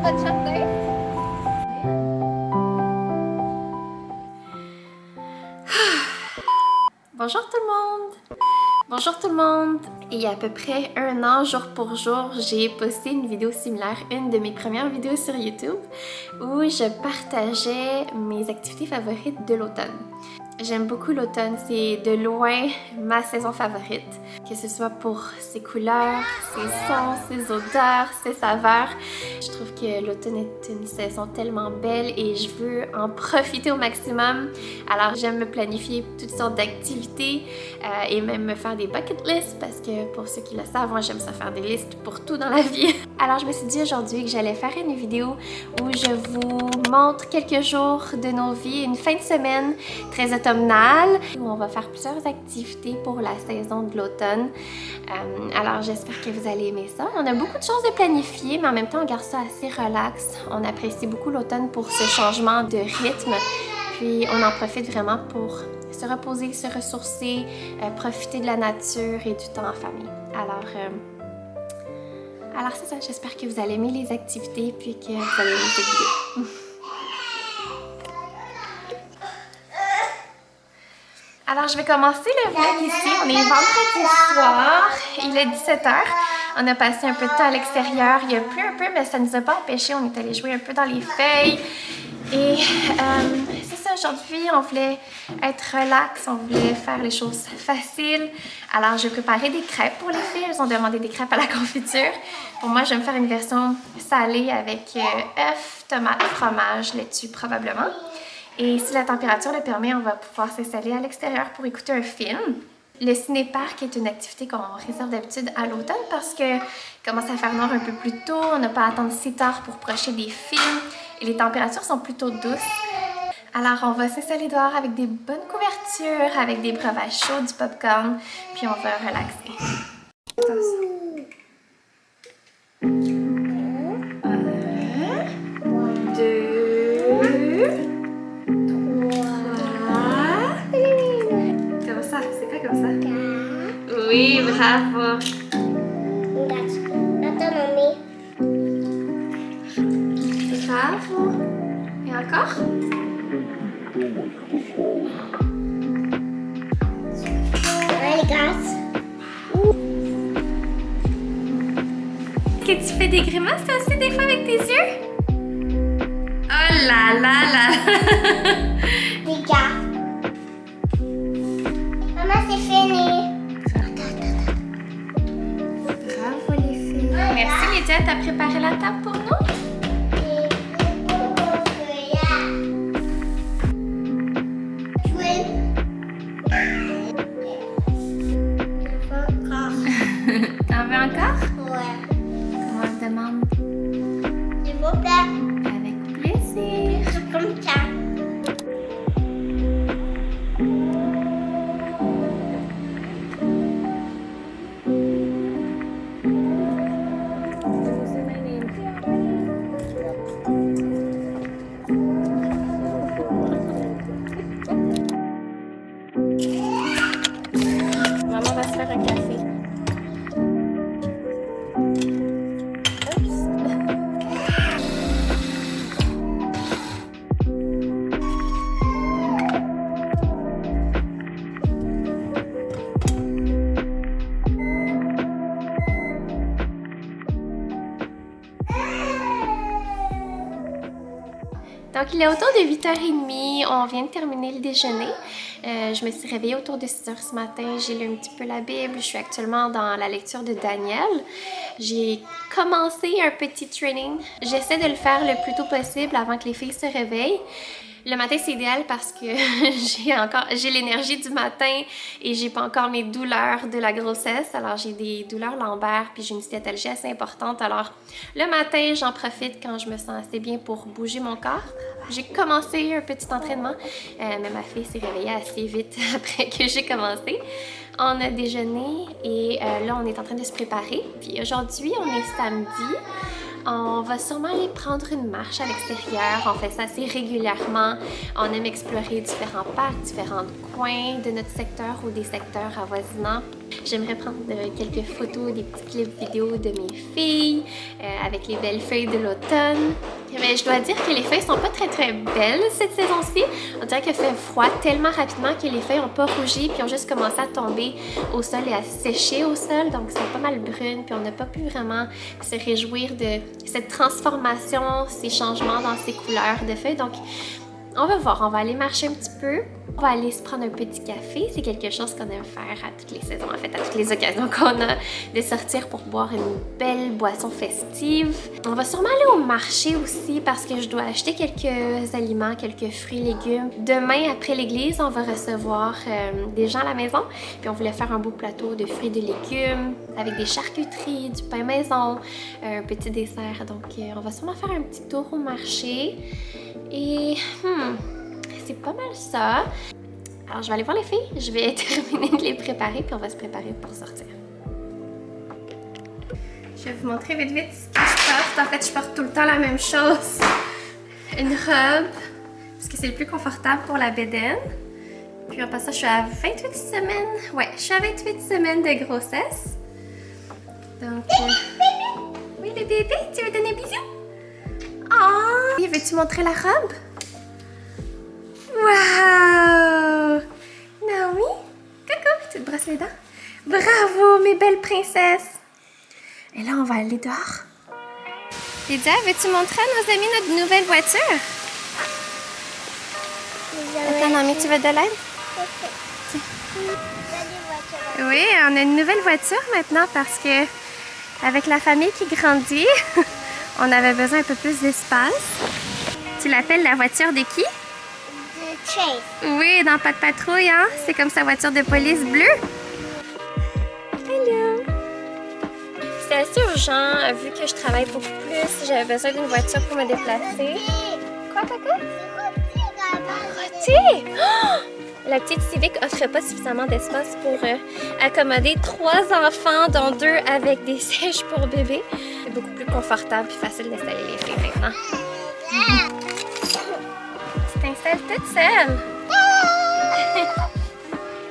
votre jardin? Bonjour tout le monde! Bonjour tout le monde! Il y a à peu près un an, jour pour jour, j'ai posté une vidéo similaire, une de mes premières vidéos sur YouTube, où je partageais mes activités favorites de l'automne. J'aime beaucoup l'automne, c'est de loin ma saison favorite, que ce soit pour ses couleurs, ses sons, ses odeurs, ses saveurs. Je trouve que l'automne est une saison tellement belle et je veux en profiter au maximum. Alors j'aime me planifier toutes sortes d'activités et même me faire des bucket lists parce que pour ceux qui le savent, moi j'aime ça faire des listes pour tout dans la vie. Alors je me suis dit aujourd'hui que j'allais faire une vidéo où je vous montre quelques jours de nos vies, une fin de semaine très automnale où on va faire plusieurs activités pour la saison de l'automne. Alors j'espère que vous allez aimer ça. On a beaucoup de choses de planifier, mais en même temps on garde ça assez relax. On apprécie beaucoup l'automne pour ce changement de rythme, puis on en profite vraiment pour se reposer, se ressourcer, profiter de la nature et du temps en famille. Alors c'est ça, j'espère que vous allez aimer les activités puis que vous allez aimer cette vidéo. Alors je vais commencer le vlog ici, on est vendredi soir, il est 17h. On a passé un peu de temps à l'extérieur, il a plu un peu mais ça ne nous a pas empêché, on est allé jouer un peu dans les feuilles. Et c'est ça, aujourd'hui on voulait être relax, on voulait faire les choses faciles. Alors j'ai préparé des crêpes pour les filles, elles ont demandé des crêpes à la confiture. Pour moi je vais me faire une version salée avec œufs, tomates, fromage, laitue probablement. Et si la température le permet, on va pouvoir s'installer à l'extérieur pour écouter un film. Le ciné-parc est une activité qu'on réserve d'habitude à l'automne parce que commence à faire noir un peu plus tôt, on n'a pas à attendre si tard pour projeter des films et les températures sont plutôt douces. Alors on va s'installer dehors avec des bonnes couvertures, avec des breuvages chauds, du popcorn, puis on va relaxer. Oui, bravo! Bravo! Et encore? Est-ce que tu fais des grimaces toi aussi des fois avec tes yeux? Oh là là là! Les gars. Maman, c'est fini. Bravo les filles! Merci Lydia, t'as préparé la table pour nous? T'en veux encore? Ouais. On te demande. S'il vous plaît. Avec plaisir. C'est comme ça. Maman va se faire un café. Donc, il est autour de 8h30, on vient de terminer le déjeuner. Je me suis réveillée autour de 6h ce matin, j'ai lu un petit peu la Bible, je suis actuellement dans la lecture de Daniel. J'ai commencé un petit training, j'essaie de le faire le plus tôt possible avant que les filles se réveillent. Le matin, c'est idéal parce que j'ai l'énergie du matin et j'ai pas encore mes douleurs de la grossesse. Alors, j'ai des douleurs lombaires puis j'ai une sciatalgie assez importante. Alors, le matin, j'en profite quand je me sens assez bien pour bouger mon corps. J'ai commencé un petit entraînement, mais ma fille s'est réveillée assez vite après que j'ai commencé. On a déjeuné et là, on est en train de se préparer. Puis aujourd'hui, on est samedi. On va sûrement aller prendre une marche à l'extérieur. On fait ça assez régulièrement. On aime explorer différents parcs, différents coins de notre secteur ou des secteurs avoisinants. J'aimerais prendre quelques photos, des petits clips vidéo de mes filles avec les belles feuilles de l'automne. Mais je dois dire que les feuilles sont pas très belles cette saison-ci. On dirait qu'il fait froid tellement rapidement que les feuilles ont pas rougi puis ont juste commencé à tomber au sol et à sécher au sol. Donc c'est pas mal brune puis on n'a pas pu vraiment se réjouir de cette transformation, ces changements dans ces couleurs de feuilles. Donc on va voir, on va aller marcher un petit peu. On va aller se prendre un petit café. C'est quelque chose qu'on aime faire à toutes les saisons, en fait, à toutes les occasions qu'on a de sortir pour boire une belle boisson festive. On va sûrement aller au marché aussi parce que je dois acheter quelques aliments, quelques fruits, légumes. Demain, après l'église, on va recevoir des gens à la maison. Puis on voulait faire un beau plateau de fruits et de légumes avec des charcuteries, du pain maison, un petit dessert. Donc, on va sûrement faire un petit tour au marché. Et c'est pas mal ça. Alors, je vais aller voir les filles. Je vais terminer de les préparer, puis on va se préparer pour sortir. Je vais vous montrer vite ce que je porte. En fait, je porte tout le temps la même chose. Une robe, parce que c'est le plus confortable pour la bédaine. Puis en passant, je suis à 28 semaines. Ouais, je suis à 28 semaines de grossesse. Donc, oui, le bébé, tu veux donner un bisou? Oh! Veux-tu montrer la robe? Wow! Naomi? Coucou! Tu te brosses les dents? Bravo, mes belles princesses! Et là, on va aller dehors. Lydia, veux-tu montrer à nos amis notre nouvelle voiture? Attends, Naomi, tu veux de l'aide? Oui, on a une nouvelle voiture maintenant parce que avec la famille qui grandit, on avait besoin un peu plus d'espace. Tu l'appelles la voiture de qui? De Chase. Oui, dans Pas de patrouille, hein? C'est comme sa voiture de police bleue. Hello! C'est assez urgent, vu que je travaille beaucoup plus. J'avais besoin d'une voiture pour me déplacer. Quoi, Coco? Rôti! Oh! La petite Civic offre pas suffisamment d'espace pour accommoder 3 enfants, dont 2 avec des sièges pour bébé. C'est beaucoup plus confortable et facile d'installer les filles maintenant. Tu t'installes toute seule.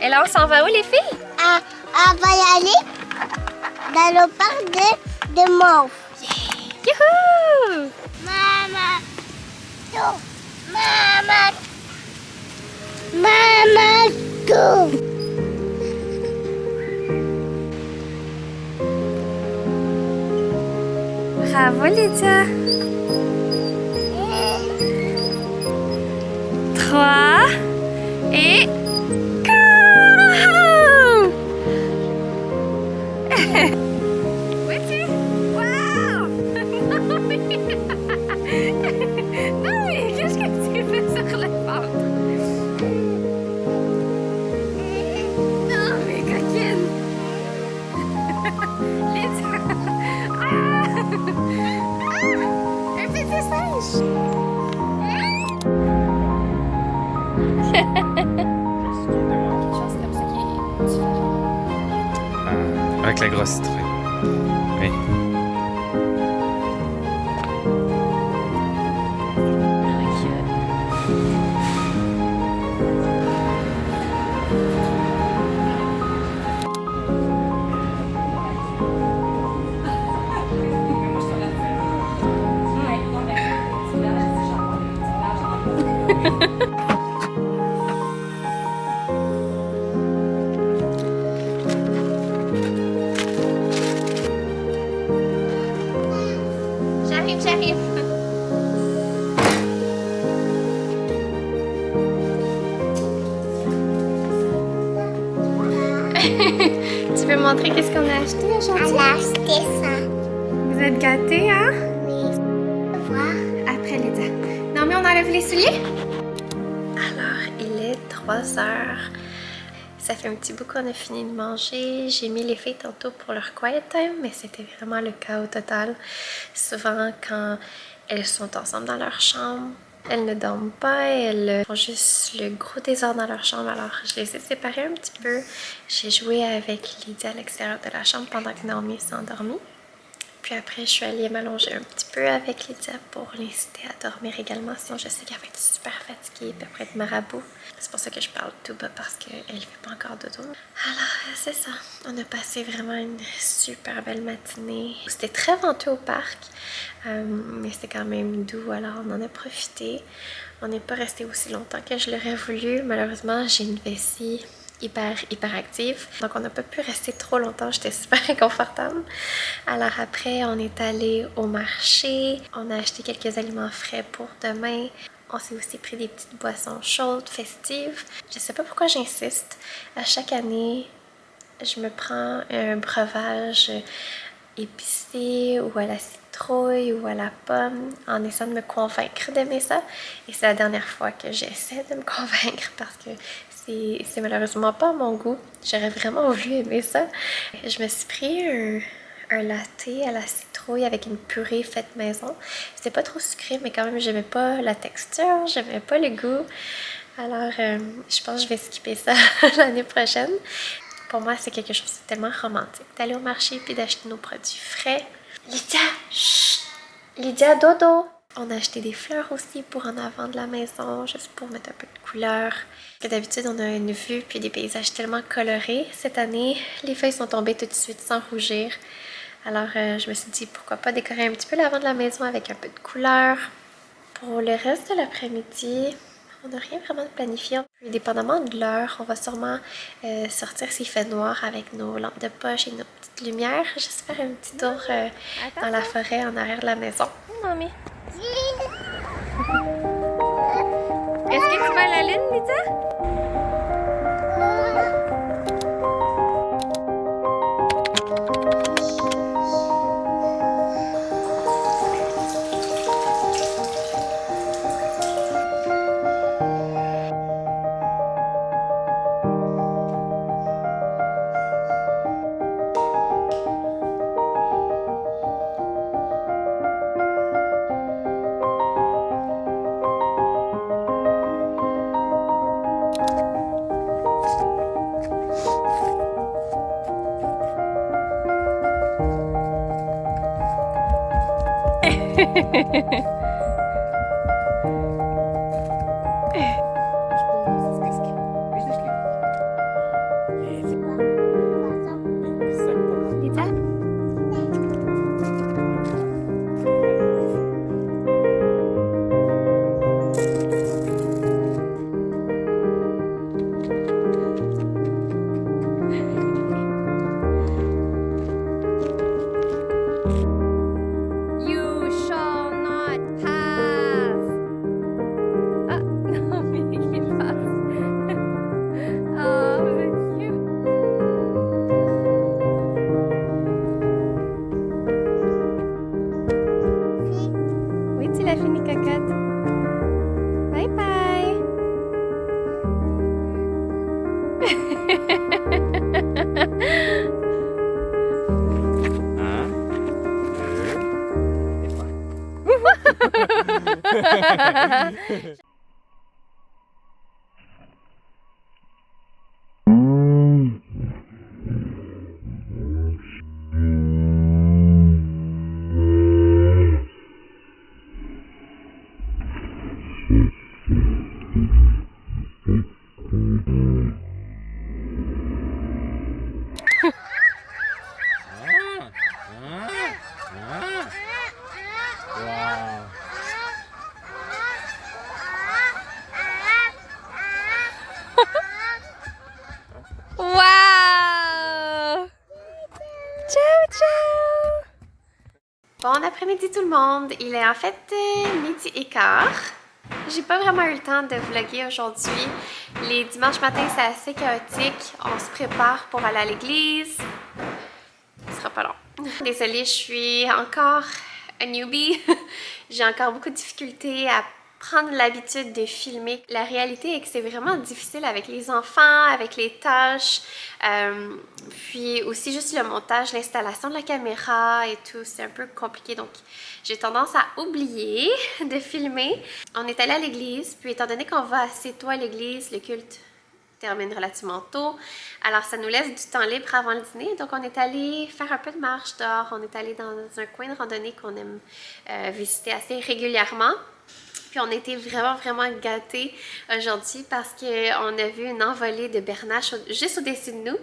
Et là, on s'en va où, les filles? On va y aller dans le parc de Mauve. Youhou! Maman, tout. Maman, maman, tout. Bravo, Lydia. 3 et go! Vois-tu? Wow! Non, mais qu'est-ce que tu fais sur le ventre? Non, mais coquine! Lydia! Un petit singe! Quelque chose comme ça qui est différent. Avec la grosse citrouille. Oui. J'arrive. Tu veux montrer qu'est-ce qu'on a acheté aujourd'hui? On a acheté ça. Vous êtes gâtés, hein? Oui. Au revoir. Après Lydia. Non, mais on enlève les souliers? Alors, il est 3 heures. Ça fait un petit bout qu'on a fini de manger. J'ai mis les filles tantôt pour leur quiet time, mais c'était vraiment le chaos total. Souvent, quand elles sont ensemble dans leur chambre, elles ne dorment pas, elles font juste le gros désordre dans leur chambre. Alors, je les ai séparées un petit peu. J'ai joué avec Lydia à l'extérieur de la chambre pendant que Naomi s'est endormie. Puis après, je suis allée m'allonger un petit peu avec Lydia pour l'inciter à dormir également. Sinon, je sais qu'elle va être super fatiguée puis après être marabout. C'est pour ça que je parle tout bas parce qu'elle ne fait pas encore dodo. Alors, c'est ça. On a passé vraiment une super belle matinée. C'était très venteux au parc, mais c'était quand même doux, alors on en a profité. On n'est pas resté aussi longtemps que je l'aurais voulu. Malheureusement, j'ai une vessie hyper active. Donc on n'a pas pu rester trop longtemps, j'étais super inconfortable. Alors après, on est allé au marché, on a acheté quelques aliments frais pour demain. On s'est aussi pris des petites boissons chaudes, festives. Je sais pas pourquoi j'insiste. À chaque année, je me prends un breuvage épicé ou à la citrouille ou à la pomme en essayant de me convaincre d'aimer ça. Et c'est la dernière fois que j'essaie de me convaincre parce que c'est malheureusement pas mon goût. J'aurais vraiment voulu aimer ça. Je me suis pris un latte à la citrouille avec une purée faite maison. C'était pas trop sucré, mais quand même, j'aimais pas la texture, j'aimais pas le goût. Alors, je pense que je vais skipper ça l'année prochaine. Pour moi, c'est quelque chose de tellement romantique d'aller au marché puis d'acheter nos produits frais. Lydia! Chut! Lydia, dodo! On a acheté des fleurs aussi pour en avant de la maison, juste pour mettre un peu de couleur. D'habitude, on a une vue puis des paysages tellement colorés. Cette année, les feuilles sont tombées tout de suite sans rougir. Alors, je me suis dit, pourquoi pas décorer un petit peu l'avant de la maison avec un peu de couleur. Pour le reste de l'après-midi, on n'a rien vraiment de planifié. Puis, dépendamment de l'heure, on va sûrement sortir s'il fait noir avec nos lampes de poche et nos petites lumières. J'espère un petit tour dans la forêt en arrière de la maison. Mamie. Est-ce que tu vas à la lune, Lydia? Bon après-midi tout le monde, il est en fait midi et quart. J'ai pas vraiment eu le temps de vlogger aujourd'hui. Les dimanches matins c'est assez chaotique. On se prépare pour aller à l'église. Ce sera pas long. Désolée, je suis encore un newbie. J'ai encore beaucoup de difficultés à prendre l'habitude de filmer. La réalité est que c'est vraiment difficile avec les enfants, avec les tâches, puis aussi juste le montage, l'installation de la caméra et tout, c'est un peu compliqué, donc j'ai tendance à oublier de filmer. On est allé à l'église, puis étant donné qu'on va assez tôt à l'église, le culte termine relativement tôt. Alors, ça nous laisse du temps libre avant le dîner. Donc, on est allé faire un peu de marche dehors. On est allé dans un coin de randonnée qu'on aime visiter assez régulièrement. Puis on était vraiment gâtés aujourd'hui parce qu'on a vu une envolée de bernaches juste au-dessus de nous.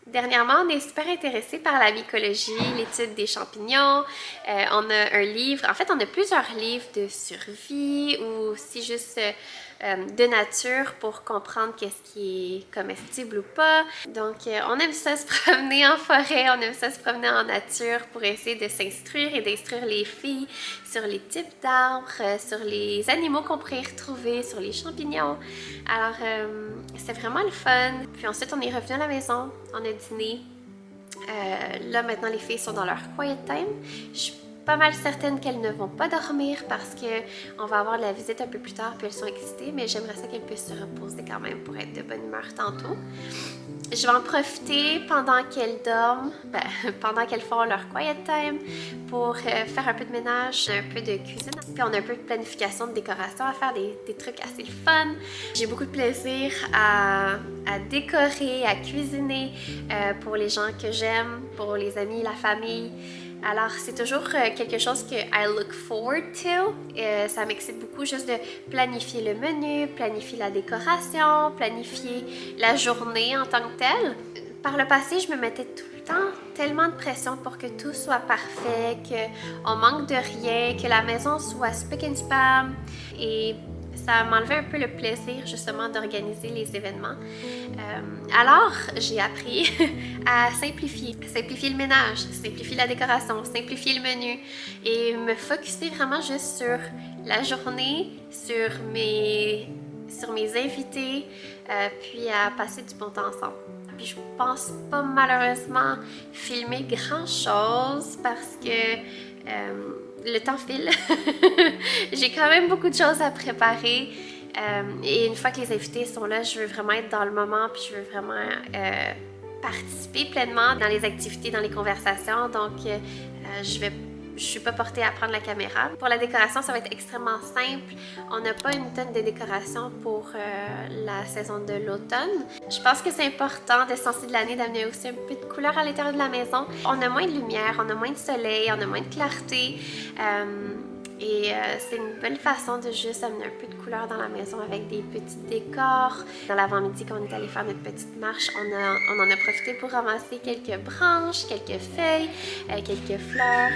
Dernièrement, on est super intéressés par la mycologie, l'étude des champignons. On a un livre, en fait, on a plusieurs livres de survie ou aussi juste de nature pour comprendre qu'est-ce qui est comestible ou pas. Donc, on aime ça se promener en forêt, on aime ça se promener en nature pour essayer de s'instruire et d'instruire les filles sur les types d'arbres, sur les animaux qu'on pourrait y retrouver, sur les champignons. Alors, c'est vraiment le fun. Puis ensuite, on est revenu à la maison, on a dîné. Là, maintenant, les filles sont dans leur quiet time. Je suis pas mal certaine qu'elles ne vont pas dormir parce qu'on va avoir la visite un peu plus tard puis elles sont excitées, mais j'aimerais ça qu'elles puissent se reposer quand même pour être de bonne humeur tantôt. Je vais en profiter pendant qu'elles dorment, pendant qu'elles font leur quiet time pour faire un peu de ménage, un peu de cuisine. Puis on a un peu de planification, de décoration à faire, des trucs assez fun. J'ai beaucoup de plaisir à décorer, à cuisiner pour les gens que j'aime, pour les amis, la famille. Alors, c'est toujours quelque chose que I look forward to. Ça m'excite beaucoup juste de planifier le menu, planifier la décoration, planifier la journée en tant que telle. Par le passé, je me mettais tout le temps tellement de pression pour que tout soit parfait, qu'on manque de rien, que la maison soit spick and span. Et ça m'enlevait un peu le plaisir justement d'organiser les événements. Alors, j'ai appris à simplifier le ménage, simplifier la décoration, simplifier le menu et me focusser vraiment juste sur la journée, sur mes invités, puis à passer du bon temps ensemble. Puis je pense pas malheureusement filmer grand chose parce que le temps file. J'ai quand même beaucoup de choses à préparer. Et une fois que les invités sont là, je veux vraiment être dans le moment, puis je veux vraiment participer pleinement dans les activités, dans les conversations. Donc, je suis pas portée à prendre la caméra. Pour la décoration, ça va être extrêmement simple. On n'a pas une tonne de décoration pour la saison de l'automne. Je pense que c'est important de ce temps-ci de l'année d'amener aussi un peu de couleur à l'intérieur de la maison. On a moins de lumière, on a moins de soleil, on a moins de clarté. C'est une bonne façon de juste amener un peu de couleur dans la maison avec des petits décors. Dans l'avant-midi, quand on est allé faire notre petite marche, on en a profité pour ramasser quelques branches, quelques feuilles, quelques fleurs.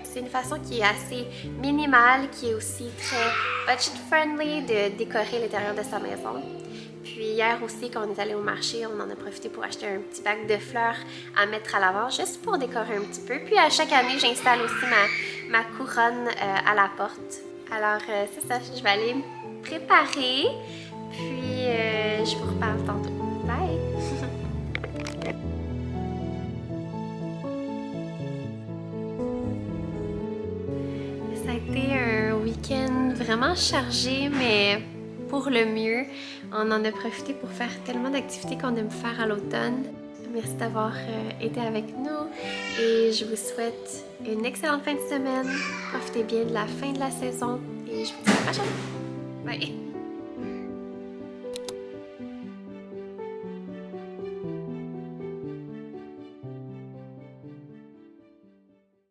C'est une façon qui est assez minimale, qui est aussi très budget-friendly de décorer l'intérieur de sa maison. Puis hier aussi, quand on est allé au marché, on en a profité pour acheter un petit bac de fleurs à mettre à l'avant, juste pour décorer un petit peu. Puis à chaque année, j'installe aussi ma couronne à la porte. Alors c'est ça, je vais aller me préparer, puis je vous reparle tantôt. Bye! Ça a été un week-end vraiment chargé, mais pour le mieux. On en a profité pour faire tellement d'activités qu'on aime faire à l'automne. Merci d'avoir été avec nous et je vous souhaite une excellente fin de semaine. Profitez bien de la fin de la saison et je vous dis à la prochaine. Bye!